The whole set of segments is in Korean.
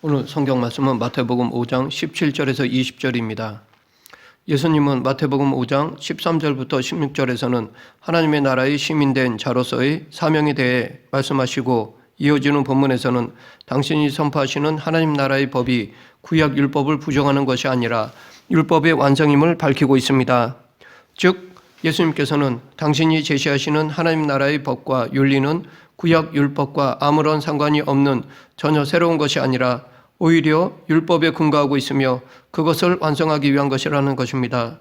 오늘 성경 말씀은 마태복음 5장 17절에서 20절입니다. 예수님은 마태복음 5장 13절부터 16절에서는 하나님의 나라의 시민된 자로서의 사명에 대해 말씀하시고, 이어지는 본문에서는 당신이 선포하시는 하나님 나라의 법이 구약 율법을 부정하는 것이 아니라 율법의 완성임을 밝히고 있습니다. 즉 예수님께서는 당신이 제시하시는 하나님 나라의 법과 윤리는 구약 율법과 아무런 상관이 없는 전혀 새로운 것이 아니라 오히려 율법에 근거하고 있으며 그것을 완성하기 위한 것이라는 것입니다.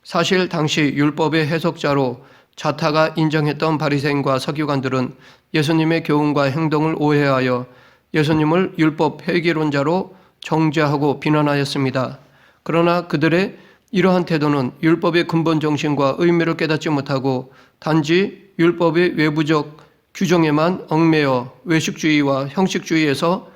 사실 당시 율법의 해석자로 자타가 인정했던 바리새인과 서기관들은 예수님의 교훈과 행동을 오해하여 예수님을 율법 회계론자로 정죄하고 비난하였습니다. 그러나 그들의 이러한 태도는 율법의 근본 정신과 의미를 깨닫지 못하고 단지 율법의 외부적 규정에만 얽매여 외식주의와 형식주의에서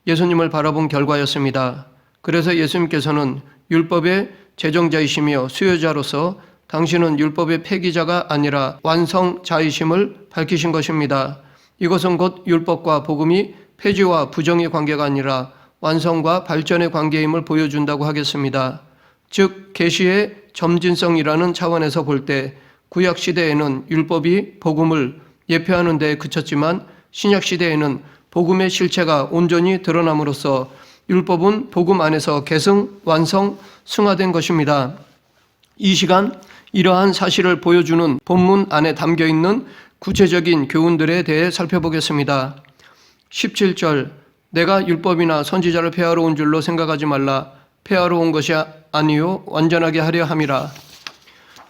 예수님을 바라본 결과였습니다. 그래서 예수님께서는 율법의 제정자이시며 수요자로서 당신은 율법의 폐기자가 아니라 완성자이심을 밝히신 것입니다. 이것은 곧 율법과 복음이 폐지와 부정의 관계가 아니라 완성과 발전의 관계임을 보여준다고 하겠습니다. 즉 계시의 점진성이라는 차원에서 볼 때 구약 시대에는 율법이 복음을 예표하는 데 그쳤지만 신약 시대에는 복음의 실체가 온전히 드러남으로써 율법은 복음 안에서 계승, 완성, 승화된 것입니다. 이 시간 이러한 사실을 보여주는 본문 안에 담겨있는 구체적인 교훈들에 대해 살펴보겠습니다. 17절, 내가 율법이나 선지자를 폐하러 온 줄로 생각하지 말라. 폐하러 온 것이 아니요 완전하게 하려 함이라.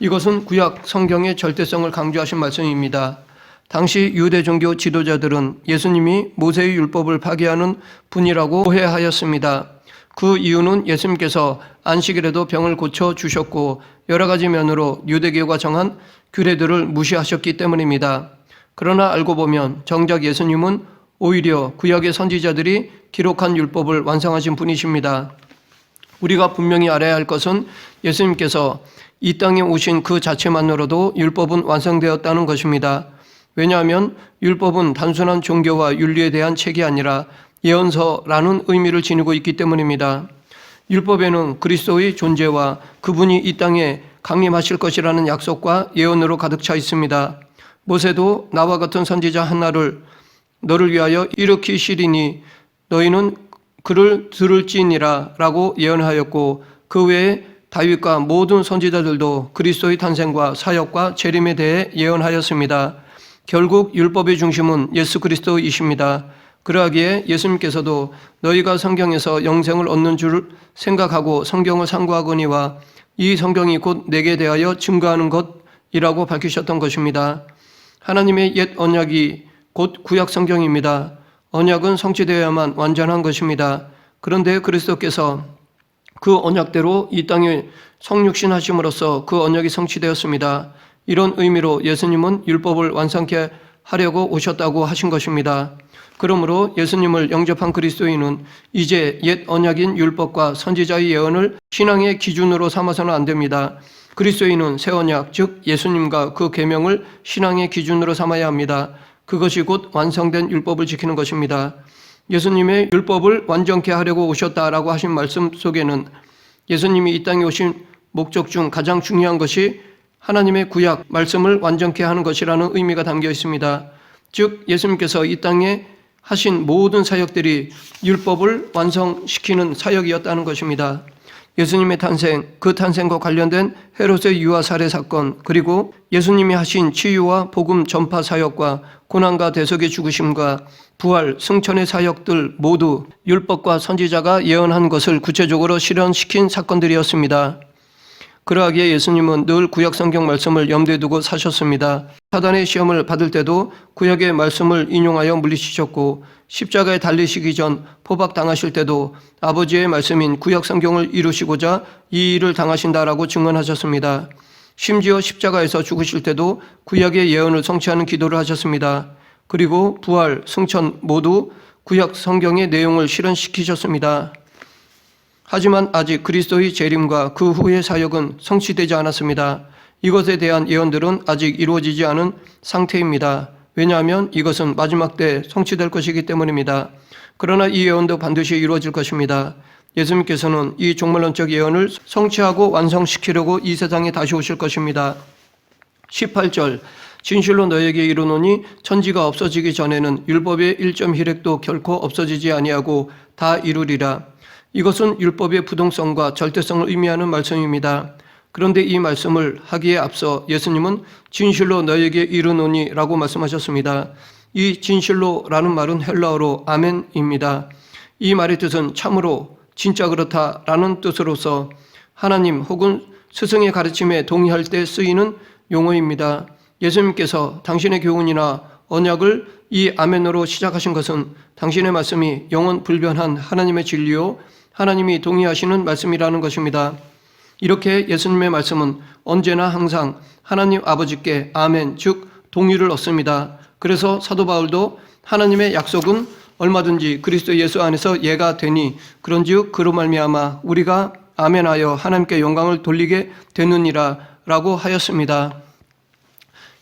이것은 구약 성경의 절대성을 강조하신 말씀입니다. 당시 유대 종교 지도자들은 예수님이 모세의 율법을 파기하는 분이라고 오해하였습니다. 그 이유는 예수님께서 안식일에도 병을 고쳐 주셨고 여러 가지 면으로 유대교가 정한 규례들을 무시하셨기 때문입니다. 그러나 알고 보면 정작 예수님은 오히려 구약의 선지자들이 기록한 율법을 완성하신 분이십니다. 우리가 분명히 알아야 할 것은 예수님께서 이 땅에 오신 그 자체만으로도 율법은 완성되었다는 것입니다. 왜냐하면 율법은 단순한 종교와 윤리에 대한 책이 아니라 예언서라는 의미를 지니고 있기 때문입니다. 율법에는 그리스도의 존재와 그분이 이 땅에 강림하실 것이라는 약속과 예언으로 가득 차 있습니다. 모세도 나와 같은 선지자 하나를 너를 위하여 일으키시리니 너희는 그를 들을지니라 라고 예언하였고, 그 외에 다윗과 모든 선지자들도 그리스도의 탄생과 사역과 재림에 대해 예언하였습니다. 결국 율법의 중심은 예수 그리스도이십니다. 그러하기에 예수님께서도 너희가 성경에서 영생을 얻는 줄 생각하고 성경을 상고하거니와 이 성경이 곧 내게 대하여 증거하는 것이라고 밝히셨던 것입니다. 하나님의 옛 언약이 곧 구약 성경입니다. 언약은 성취되어야만 완전한 것입니다. 그런데 그리스도께서 그 언약대로 이 땅에 성육신 하심으로써 그 언약이 성취되었습니다. 이런 의미로 예수님은 율법을 완성케 하려고 오셨다고 하신 것입니다. 그러므로 예수님을 영접한 그리스도인은 이제 옛 언약인 율법과 선지자의 예언을 신앙의 기준으로 삼아서는 안 됩니다. 그리스도인은 새 언약, 즉 예수님과 그 계명을 신앙의 기준으로 삼아야 합니다. 그것이 곧 완성된 율법을 지키는 것입니다. 예수님의 율법을 완전케 하려고 오셨다라고 하신 말씀 속에는 예수님이 이 땅에 오신 목적 중 가장 중요한 것이 하나님의 구약 말씀을 완전케 하는 것이라는 의미가 담겨 있습니다. 즉 예수님께서 이 땅에 하신 모든 사역들이 율법을 완성시키는 사역이었다는 것입니다. 예수님의 탄생, 그 탄생과 관련된 헤롯의 유아 살해 사건, 그리고 예수님이 하신 치유와 복음 전파 사역과 고난과 대속의 죽으심과 부활, 승천의 사역들 모두 율법과 선지자가 예언한 것을 구체적으로 실현시킨 사건들이었습니다. 그러하기에 예수님은 늘 구약 성경 말씀을 염두에 두고 사셨습니다. 사단의 시험을 받을 때도 구약의 말씀을 인용하여 물리치셨고, 십자가에 달리시기 전 포박당하실 때도 아버지의 말씀인 구약 성경을 이루시고자 이 일을 당하신다라고 증언하셨습니다. 심지어 십자가에서 죽으실 때도 구약의 예언을 성취하는 기도를 하셨습니다. 그리고 부활, 승천 모두 구약 성경의 내용을 실현시키셨습니다. 하지만 아직 그리스도의 재림과 그 후의 사역은 성취되지 않았습니다. 이것에 대한 예언들은 아직 이루어지지 않은 상태입니다. 왜냐하면 이것은 마지막 때 성취될 것이기 때문입니다. 그러나 이 예언도 반드시 이루어질 것입니다. 예수님께서는 이 종말론적 예언을 성취하고 완성시키려고 이 세상에 다시 오실 것입니다. 18절 진실로 너에게 이르노니 천지가 없어지기 전에는 율법의 1.1획도 결코 없어지지 아니하고 다 이루리라. 이것은 율법의 부동성과 절대성을 의미하는 말씀입니다. 그런데 이 말씀을 하기에 앞서 예수님은 진실로 너에게 이르노니 라고 말씀하셨습니다. 이 진실로라는 말은 헬라어로 아멘입니다. 이 말의 뜻은 참으로 진짜 그렇다라는 뜻으로서 하나님 혹은 스승의 가르침에 동의할 때 쓰이는 용어입니다. 예수님께서 당신의 교훈이나 언약을 이 아멘으로 시작하신 것은 당신의 말씀이 영원 불변한 하나님의 진리요 하나님이 동의하시는 말씀이라는 것입니다. 이렇게 예수님의 말씀은 언제나 항상 하나님 아버지께 아멘 즉 동의를 얻습니다. 그래서 사도 바울도 하나님의 약속은 얼마든지 그리스도 예수 안에서 예가 되니 그런즉 그로 말미암아 우리가 아멘하여 하나님께 영광을 돌리게 되느니라 라고 하였습니다.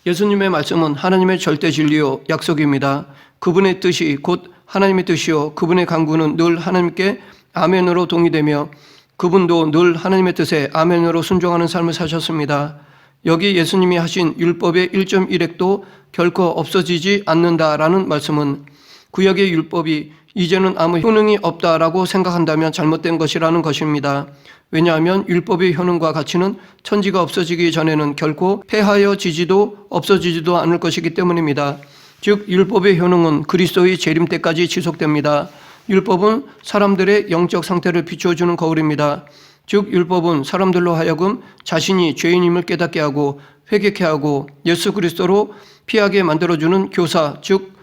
예수님의 말씀은 하나님의 절대 진리요 약속입니다. 그분의 뜻이 곧 하나님의 뜻이요 그분의 강구는 늘 하나님께 아멘으로 동의되며 그분도 늘 하나님의 뜻에 아멘으로 순종하는 삶을 사셨습니다. 여기 예수님이 하신 율법의 1.1획도 결코 없어지지 않는다라는 말씀은 구약의 율법이 이제는 아무 효능이 없다라고 생각한다면 잘못된 것이라는 것입니다. 왜냐하면 율법의 효능과 가치는 천지가 없어지기 전에는 결코 폐하여지지도 없어지지도 않을 것이기 때문입니다. 즉 율법의 효능은 그리스도의 재림 때까지 지속됩니다. 율법은 사람들의 영적 상태를 비춰주는 거울입니다. 즉 율법은 사람들로 하여금 자신이 죄인임을 깨닫게 하고 회개케 하고 예수 그리스도로 피하게 만들어주는 교사 즉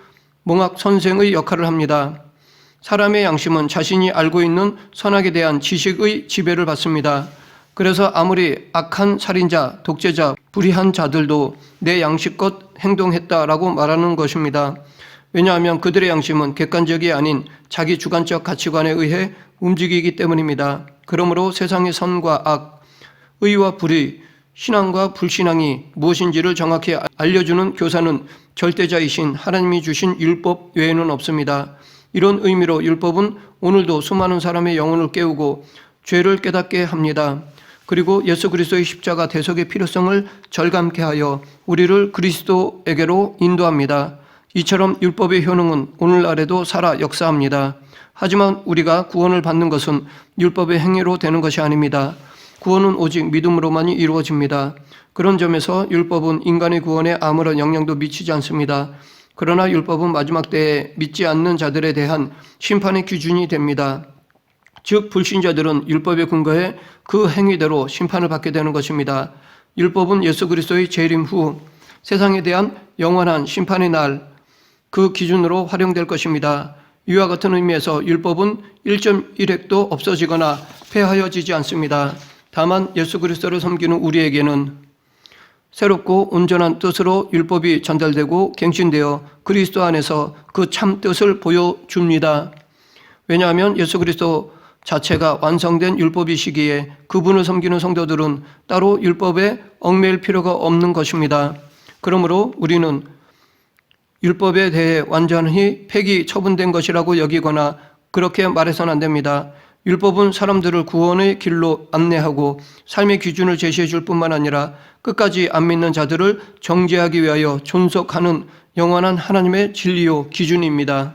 몽학 선생의 역할을 합니다. 사람의 양심은 자신이 알고 있는 선악에 대한 지식의 지배를 받습니다. 그래서 아무리 악한 살인자, 독재자, 불의한 자들도 내 양심껏 행동했다라고 말하는 것입니다. 왜냐하면 그들의 양심은 객관적이 아닌 자기 주관적 가치관에 의해 움직이기 때문입니다. 그러므로 세상의 선과 악, 의와 불의, 신앙과 불신앙이 무엇인지를 정확히 알려주는 교사는 절대자이신 하나님이 주신 율법 외에는 없습니다. 이런 의미로 율법은 오늘도 수많은 사람의 영혼을 깨우고 죄를 깨닫게 합니다. 그리고 예수 그리스도의 십자가 대속의 필요성을 절감케 하여 우리를 그리스도에게로 인도합니다. 이처럼 율법의 효능은 오늘날에도 살아 역사합니다. 하지만 우리가 구원을 받는 것은 율법의 행위로 되는 것이 아닙니다. 구원은 오직 믿음으로만이 이루어집니다. 그런 점에서 율법은 인간의 구원에 아무런 영향도 미치지 않습니다. 그러나 율법은 마지막 때에 믿지 않는 자들에 대한 심판의 기준이 됩니다. 즉 불신자들은 율법에 근거해 그 행위대로 심판을 받게 되는 것입니다. 율법은 예수 그리스도의 재림 후 세상에 대한 영원한 심판의 날 그 기준으로 활용될 것입니다. 이와 같은 의미에서 율법은 1.1획도 없어지거나 폐하여지지 않습니다. 다만 예수 그리스도를 섬기는 우리에게는 새롭고 온전한 뜻으로 율법이 전달되고 갱신되어 그리스도 안에서 그 참 뜻을 보여줍니다. 왜냐하면 예수 그리스도 자체가 완성된 율법이시기에 그분을 섬기는 성도들은 따로 율법에 얽매일 필요가 없는 것입니다. 그러므로 우리는 율법에 대해 완전히 폐기 처분된 것이라고 여기거나 그렇게 말해서는 안 됩니다. 율법은 사람들을 구원의 길로 안내하고 삶의 기준을 제시해 줄 뿐만 아니라 끝까지 안 믿는 자들을 정죄하기 위하여 존속하는 영원한 하나님의 진리요 기준입니다.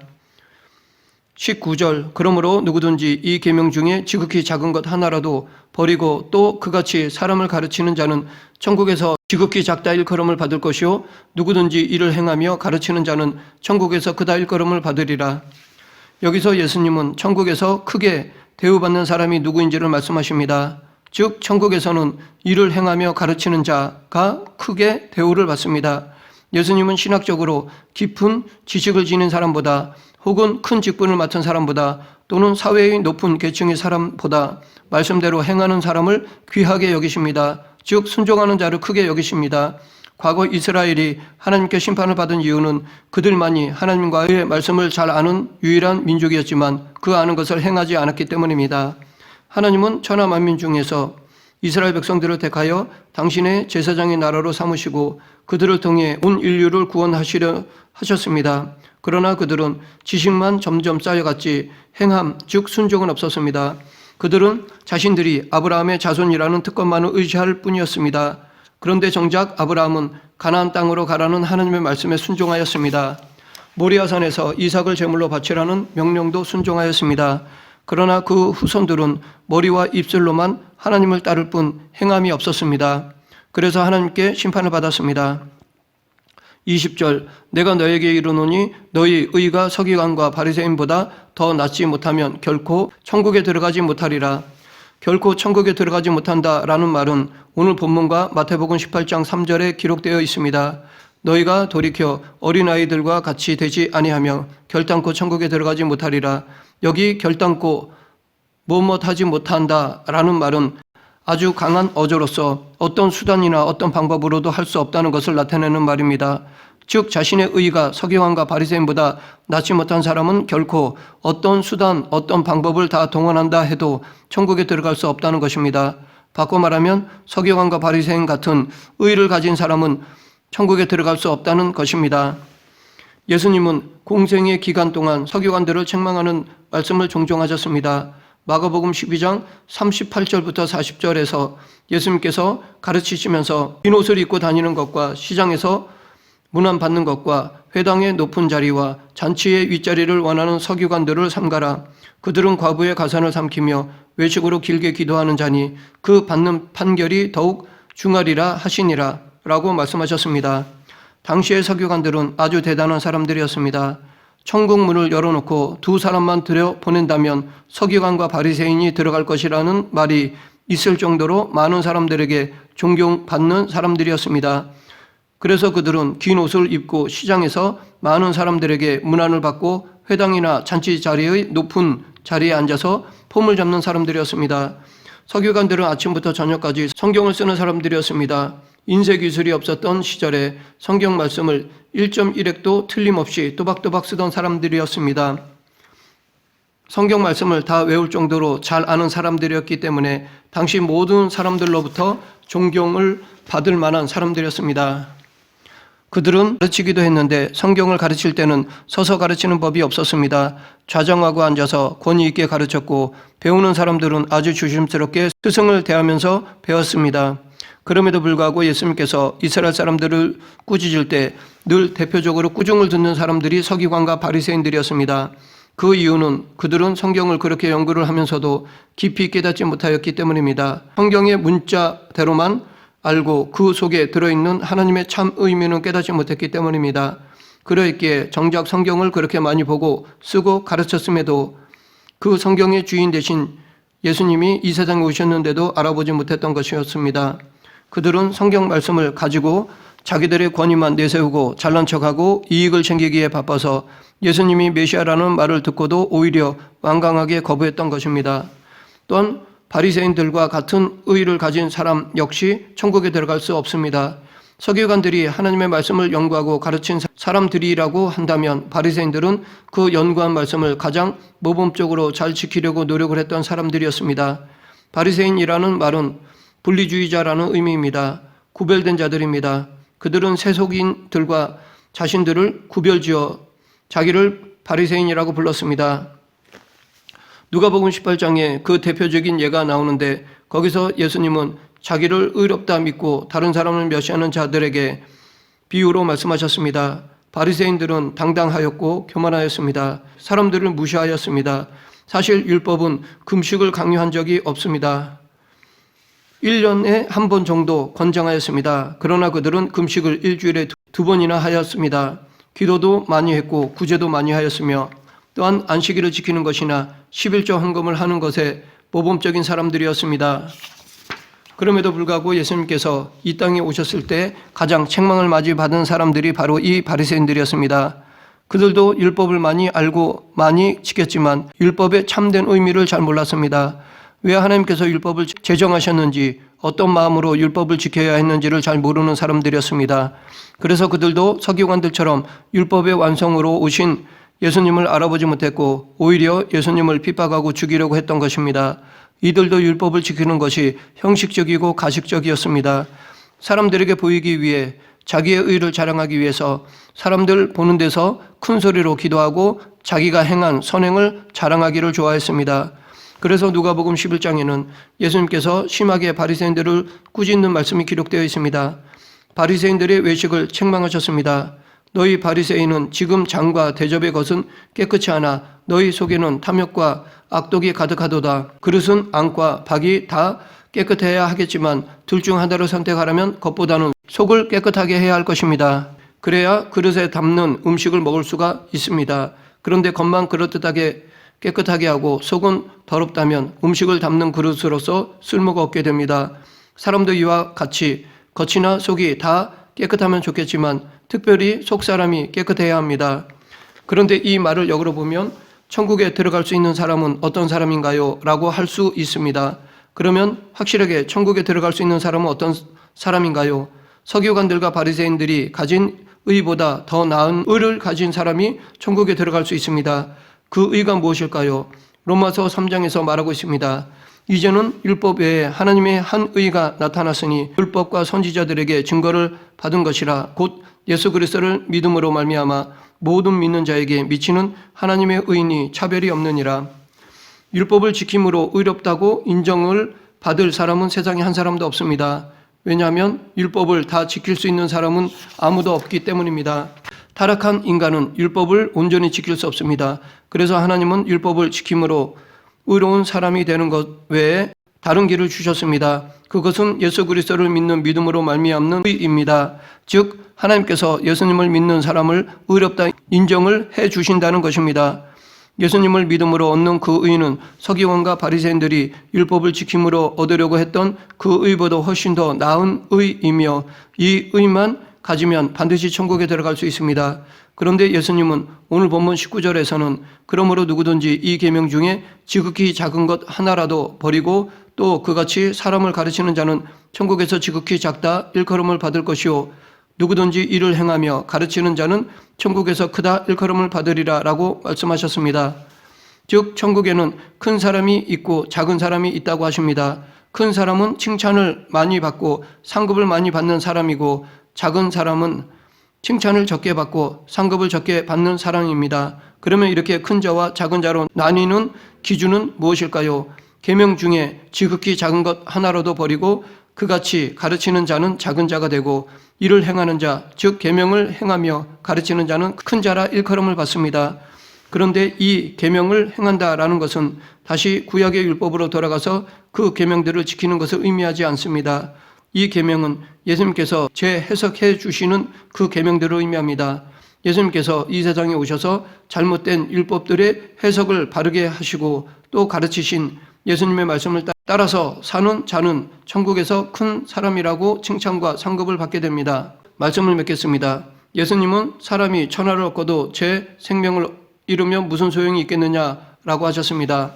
19절 그러므로 누구든지 이 계명 중에 지극히 작은 것 하나라도 버리고 또 그같이 사람을 가르치는 자는 천국에서 지극히 작다 일컬음을 받을 것이요 누구든지 이를 행하며 가르치는 자는 천국에서 크다 일컬음을 받으리라. 여기서 예수님은 천국에서 크게 대우받는 사람이 누구인지를 말씀하십니다. 즉 천국에서는 이를 행하며 가르치는 자가 크게 대우를 받습니다. 예수님은 신학적으로 깊은 지식을 지닌 사람보다 혹은 큰 직분을 맡은 사람보다 또는 사회의 높은 계층의 사람보다 말씀대로 행하는 사람을 귀하게 여기십니다. 즉 순종하는 자를 크게 여기십니다. 과거 이스라엘이 하나님께 심판을 받은 이유는 그들만이 하나님과의 말씀을 잘 아는 유일한 민족이었지만 그 아는 것을 행하지 않았기 때문입니다. 하나님은 천하 만민 중에서 이스라엘 백성들을 택하여 당신의 제사장의 나라로 삼으시고 그들을 통해 온 인류를 구원하시려 하셨습니다. 그러나 그들은 지식만 점점 쌓여갔지 행함 즉 순종은 없었습니다. 그들은 자신들이 아브라함의 자손이라는 특권만을 의지할 뿐이었습니다. 그런데 정작 아브라함은 가나안 땅으로 가라는 하나님의 말씀에 순종하였습니다. 모리아산에서 이삭을 제물로 바치라는 명령도 순종하였습니다. 그러나 그 후손들은 머리와 입술로만 하나님을 따를 뿐 행함이 없었습니다. 그래서 하나님께 심판을 받았습니다. 20절 내가 너에게 이르노니 너희 의가 서기관과 바리새인보다 더 낫지 못하면 결코 천국에 들어가지 못하리라. 결코 천국에 들어가지 못한다라는 말은 오늘 본문과 마태복음 18장 3절에 기록되어 있습니다. 너희가 돌이켜 어린아이들과 같이 되지 아니하며 결단코 천국에 들어가지 못하리라. 여기 결단코 뭐뭇하지 못한다라는 말은 아주 강한 어조로서 어떤 수단이나 어떤 방법으로도 할 수 없다는 것을 나타내는 말입니다. 즉 자신의 의가 서기관과 바리새인보다 낫지 못한 사람은 결코 어떤 수단, 어떤 방법을 다 동원한다 해도 천국에 들어갈 수 없다는 것입니다. 바꿔 말하면 서기관과 바리새인 같은 의를 가진 사람은 천국에 들어갈 수 없다는 것입니다. 예수님은 공생의 기간 동안 서기관들을 책망하는 말씀을 종종 하셨습니다. 마가복음 12장 38절부터 40절에서 예수님께서 가르치시면서 흰 옷을 입고 다니는 것과 시장에서 문안 받는 것과 회당의 높은 자리와 잔치의 윗자리를 원하는 서기관들을 삼가라. 그들은 과부의 가산을 삼키며 외식으로 길게 기도하는 자니 그 받는 판결이 더욱 중하리라 하시니라 라고 말씀하셨습니다. 당시의 서기관들은 아주 대단한 사람들이었습니다. 천국 문을 열어놓고 두 사람만 들여보낸다면 서기관과 바리새인이 들어갈 것이라는 말이 있을 정도로 많은 사람들에게 존경받는 사람들이었습니다. 그래서 그들은 긴 옷을 입고 시장에서 많은 사람들에게 문안을 받고 회당이나 잔치 자리의 높은 자리에 앉아서 폼을 잡는 사람들이었습니다. 서기관들은 아침부터 저녁까지 성경을 쓰는 사람들이었습니다. 인쇄 기술이 없었던 시절에 성경 말씀을 1.1획도 틀림없이 또박또박 쓰던 사람들이었습니다. 성경 말씀을 다 외울 정도로 잘 아는 사람들이었기 때문에 당시 모든 사람들로부터 존경을 받을 만한 사람들이었습니다. 그들은 가르치기도 했는데 성경을 가르칠 때는 서서 가르치는 법이 없었습니다. 좌정하고 앉아서 권위 있게 가르쳤고 배우는 사람들은 아주 조심스럽게 스승을 대하면서 배웠습니다. 그럼에도 불구하고 예수님께서 이스라엘 사람들을 꾸짖을 때 늘 대표적으로 꾸중을 듣는 사람들이 서기관과 바리새인들이었습니다. 그 이유는 그들은 성경을 그렇게 연구를 하면서도 깊이 깨닫지 못하였기 때문입니다. 성경의 문자대로만 알고 그 속에 들어있는 하나님의 참 의미는 깨닫지 못했기 때문입니다. 그러했기에 정작 성경을 그렇게 많이 보고 쓰고 가르쳤음에도 그 성경의 주인 되신 예수님이 이 세상에 오셨는데도 알아보지 못했던 것이었습니다. 그들은 성경 말씀을 가지고 자기들의 권위만 내세우고 잘난 척하고 이익을 챙기기에 바빠서 예수님이 메시아라는 말을 듣고도 오히려 완강하게 거부했던 것입니다. 또한 바리새인들과 같은 의의를 가진 사람 역시 천국에 들어갈 수 없습니다. 서기관들이 하나님의 말씀을 연구하고 가르친 사람들이라고 한다면 바리새인들은 그 연구한 말씀을 가장 모범적으로 잘 지키려고 노력을 했던 사람들이었습니다. 바리새인이라는 말은 분리주의자라는 의미입니다. 구별된 자들입니다. 그들은 세속인들과 자신들을 구별지어 자기를 바리새인이라고 불렀습니다. 누가복음 18장에 그 대표적인 예가 나오는데 거기서 예수님은 자기를 의롭다 믿고 다른 사람을 멸시하는 자들에게 비유로 말씀하셨습니다. 바리새인들은 당당하였고 교만하였습니다. 사람들을 무시하였습니다. 사실 율법은 금식을 강요한 적이 없습니다. 1년에 한 번 정도 권장하였습니다. 그러나 그들은 금식을 일주일에 두 번이나 하였습니다. 기도도 많이 했고 구제도 많이 하였으며 또한 안식일을 지키는 것이나 11조 헌금을 하는 것에 모범적인 사람들이었습니다. 그럼에도 불구하고 예수님께서 이 땅에 오셨을 때 가장 책망을 많이 받은 사람들이 바로 이 바리새인들이었습니다. 그들도 율법을 많이 알고 많이 지켰지만 율법의 참된 의미를 잘 몰랐습니다. 왜 하나님께서 율법을 제정하셨는지 어떤 마음으로 율법을 지켜야 했는지를 잘 모르는 사람들이었습니다. 그래서 그들도 서기관들처럼 율법의 완성으로 오신 예수님을 알아보지 못했고 오히려 예수님을 핍박하고 죽이려고 했던 것입니다. 이들도 율법을 지키는 것이 형식적이고 가식적이었습니다. 사람들에게 보이기 위해 자기의 의를 자랑하기 위해서 사람들 보는 데서 큰 소리로 기도하고 자기가 행한 선행을 자랑하기를 좋아했습니다. 그래서 누가복음 11장에는 예수님께서 심하게 바리새인들을 꾸짖는 말씀이 기록되어 있습니다. 바리새인들의 외식을 책망하셨습니다. 너희 바리새인은 지금 장과 대접의 것은 깨끗이 하나 너희 속에는 탐욕과 악독이 가득하도다. 그릇은 안과 박이 다 깨끗해야 하겠지만 둘 중 하나를 선택하라면 겉보다는 속을 깨끗하게 해야 할 것입니다. 그래야 그릇에 담는 음식을 먹을 수가 있습니다. 그런데 겉만 그럴듯하게 깨끗하게 하고 속은 더럽다면 음식을 담는 그릇으로서 쓸모가 없게 됩니다. 사람도 이와 같이 겉이나 속이 다 깨끗하면 좋겠지만 특별히 속 사람이 깨끗해야 합니다. 그런데 이 말을 역으로 보면 천국에 들어갈 수 있는 사람은 어떤 사람인가요? 라고 할 수 있습니다. 그러면 확실하게 천국에 들어갈 수 있는 사람은 어떤 사람인가요? 서기관들과 바리새인들이 가진 의보다 더 나은 의를 가진 사람이 천국에 들어갈 수 있습니다. 그 의가 무엇일까요? 로마서 3장에서 말하고 있습니다. 이제는 율법 외에 하나님의 한 의가 나타났으니 율법과 선지자들에게 증거를 받은 것이라 곧 예수 그리스도를 믿음으로 말미암아 모든 믿는 자에게 미치는 하나님의 의인이 차별이 없느니라. 율법을 지킴으로 의롭다고 인정을 받을 사람은 세상에 한 사람도 없습니다. 왜냐하면 율법을 다 지킬 수 있는 사람은 아무도 없기 때문입니다. 타락한 인간은 율법을 온전히 지킬 수 없습니다. 그래서 하나님은 율법을 지킴으로 의로운 사람이 되는 것 외에 다른 길을 주셨습니다. 그것은 예수 그리스도를 믿는 믿음으로 말미암는 의입니다. 즉 하나님께서 예수님을 믿는 사람을 의롭다 인정을 해 주신다는 것입니다. 예수님을 믿음으로 얻는 그 의는 서기관과 바리새인들이 율법을 지킴으로 얻으려고 했던 그 의보다 훨씬 더 나은 의이며 이 의만 가지면 반드시 천국에 들어갈 수 있습니다. 그런데 예수님은 오늘 본문 19절에서는 그러므로 누구든지 이 계명 중에 지극히 작은 것 하나라도 버리고 또 그같이 사람을 가르치는 자는 천국에서 지극히 작다 일컬음을 받을 것이요 누구든지 이를 행하며 가르치는 자는 천국에서 크다 일컬음을 받으리라 라고 말씀하셨습니다. 즉 천국에는 큰 사람이 있고 작은 사람이 있다고 하십니다. 큰 사람은 칭찬을 많이 받고 상급을 많이 받는 사람이고 작은 사람은 칭찬을 적게 받고 상급을 적게 받는 사람입니다. 그러면 이렇게 큰 자와 작은 자로 나뉘는 기준은 무엇일까요? 계명 중에 지극히 작은 것 하나라도 버리고 그같이 가르치는 자는 작은 자가 되고 이를 행하는 자, 즉 계명을 행하며 가르치는 자는 큰 자라 일컬음을 받습니다. 그런데 이 계명을 행한다라는 것은 다시 구약의 율법으로 돌아가서 그 계명들을 지키는 것을 의미하지 않습니다. 이 계명은 예수님께서 재해석해 주시는 그 계명들을 의미합니다. 예수님께서 이 세상에 오셔서 잘못된 율법들의 해석을 바르게 하시고 또 가르치신 예수님의 말씀을 따라서 사는 자는 천국에서 큰 사람이라고 칭찬과 상급을 받게 됩니다. 말씀을 맺겠습니다. 예수님은 사람이 천하를 얻고도 제 생명을 잃으면 무슨 소용이 있겠느냐라고 하셨습니다.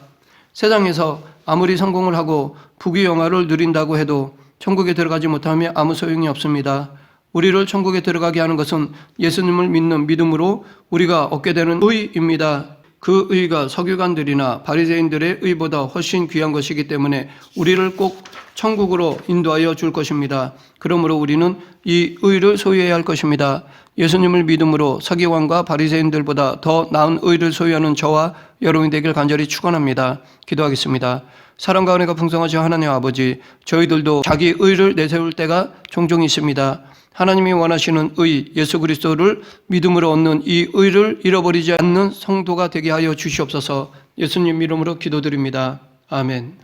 세상에서 아무리 성공을 하고 부귀영화를 누린다고 해도 천국에 들어가지 못하면 아무 소용이 없습니다. 우리를 천국에 들어가게 하는 것은 예수님을 믿는 믿음으로 우리가 얻게 되는 의입니다. 그 의가 서기관들이나 바리새인들의 의보다 훨씬 귀한 것이기 때문에 우리를 꼭 천국으로 인도하여 줄 것입니다. 그러므로 우리는 이 의를 소유해야 할 것입니다. 예수님을 믿음으로 서기관과 바리새인들보다 더 나은 의를 소유하는 저와 여러분이 되길 간절히 축원합니다. 기도하겠습니다. 사랑과 은혜가 풍성하신 하나님 아버지, 저희들도 자기 의를 내세울 때가 종종 있습니다. 하나님이 원하시는 의, 예수 그리스도를 믿음으로 얻는 이 의를 잃어버리지 않는 성도가 되게 하여 주시옵소서. 예수님 이름으로 기도드립니다. 아멘.